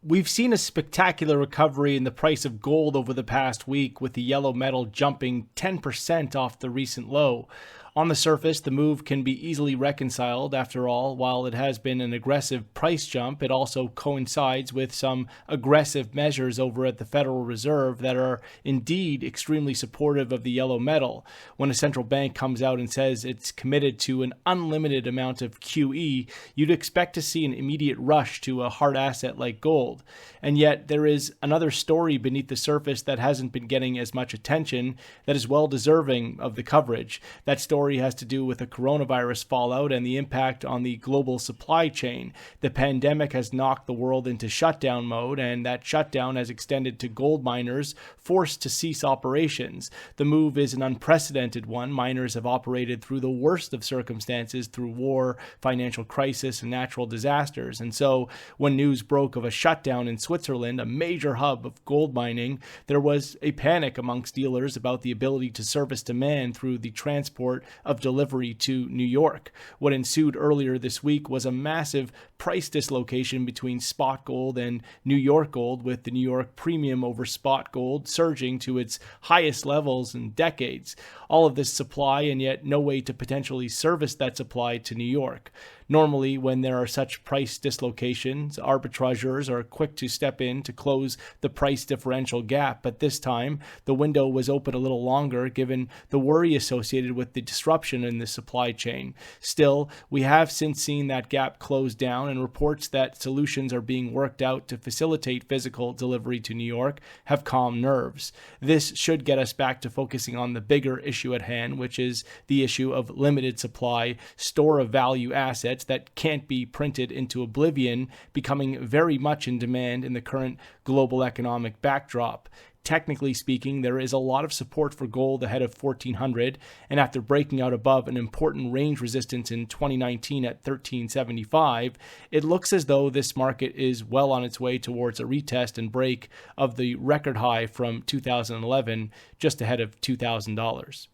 We've seen a spectacular recovery in the price of gold over the past week, with the yellow metal jumping 10% off the recent low. On the surface, the move can be easily reconciled. After all, while it has been an aggressive price jump, it also coincides with some aggressive measures over at the Federal Reserve that are indeed extremely supportive of the yellow metal. When a central bank comes out and says it's committed to an unlimited amount of QE, you'd expect to see an immediate rush to a hard asset like gold. And yet, there is another story beneath the surface that hasn't been getting as much attention that is well deserving of the coverage. That story has to do with the coronavirus fallout and the impact on the global supply chain. The pandemic has knocked the world into shutdown mode, and that shutdown has extended to gold miners forced to cease operations. The move is an unprecedented one. Miners have operated through the worst of circumstances, through war, financial crisis, and natural disasters. And so, when news broke of a shutdown in Switzerland, a major hub of gold mining, there was a panic amongst dealers about the ability to service demand through the transport of delivery to New York. What ensued earlier this week was a massive price dislocation between spot gold and New York gold, with the New York premium over spot gold surging to its highest levels in decades. All of this supply, and yet no way to potentially service that supply to New York. Normally, when there are such price dislocations, arbitrageurs are quick to step in to close the price differential gap, but this time the window was open a little longer given the worry associated with the disruption in the supply chain. Still, we have since seen that gap close down, and reports that solutions are being worked out to facilitate physical delivery to New York have calmed nerves. This should get us back to focusing on the bigger issue at hand, which is the issue of limited supply, store of value assets that can't be printed into oblivion, becoming very much in demand in the current global economic backdrop. Technically speaking, there is a lot of support for gold ahead of 1400, and after breaking out above an important range resistance in 2019 at 1375, it looks as though this market is well on its way towards a retest and break of the record high from 2011, just ahead of $2,000.